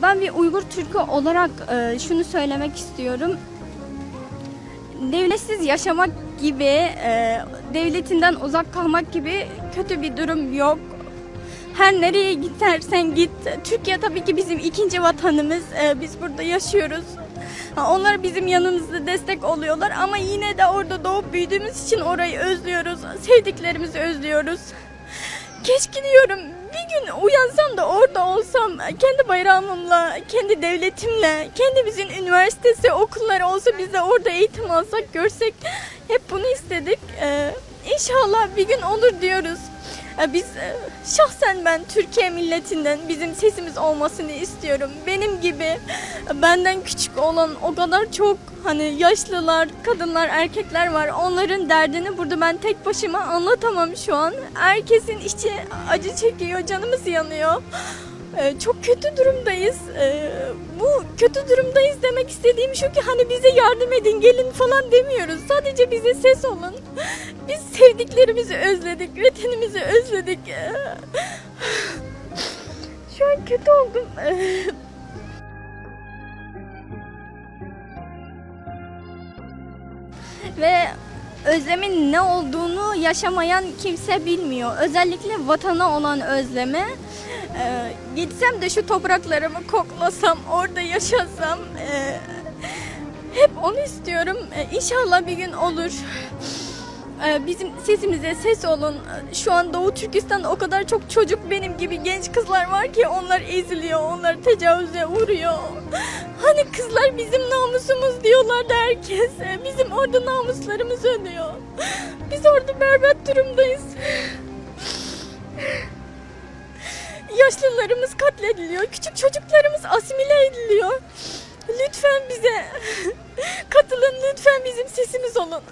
Ben bir Uygur Türk'ü olarak şunu söylemek istiyorum. Devletsiz yaşamak gibi, devletinden uzak kalmak gibi kötü bir durum yok. Her nereye gidersen git. Türkiye tabii ki bizim ikinci vatanımız. Biz burada yaşıyoruz. Onlar bizim yanımızda destek oluyorlar ama yine de orada doğup büyüdüğümüz için orayı özlüyoruz. Sevdiklerimizi özlüyoruz. Keşke diyorum bir gün uyansam da orada olsam, kendi bayrağımla, kendi devletimle, kendimizin üniversitesi, okulları olsa biz de orada eğitim alsak, görsek. Hep bunu istedik. İnşallah bir gün olur diyoruz. Biz şahsen ben Türkiye milletinden bizim sesimiz olmasını istiyorum. Benim gibi benden küçük olan o kadar çok yaşlılar, kadınlar, erkekler var. Onların derdini burada ben tek başıma anlatamam şu an. Herkesin içi acı çekiyor, canımız yanıyor. Çok kötü durumdayız. Bu kötü durumdayız demek istediğim şu ki bize yardım edin, gelin falan demiyoruz. Sadece bize ses olun. Biz sevdiklerimizi özledik, vatanımızı özledik. Şu an kötü oldum. Ve özlemin ne olduğunu yaşamayan kimse bilmiyor. Özellikle vatana olan özlemi. Gitsem de şu topraklarımı koklasam, orada yaşasam, hep onu istiyorum. İnşallah bir gün olur. Bizim sesimize ses olun. Şu an Doğu Türkistan'da o kadar çok çocuk benim gibi genç kızlar var ki onlar eziliyor, onlar tecavüze uğruyor. Kızlar bizim namusumuz diyorlardı herkes. Bizim orada namuslarımız ölüyor. Biz orada berbat durumdayız. Yaşlılarımız katlediliyor, küçük çocuklarımız asimile ediliyor. Lütfen bize katılın, lütfen bizim sesimiz olun.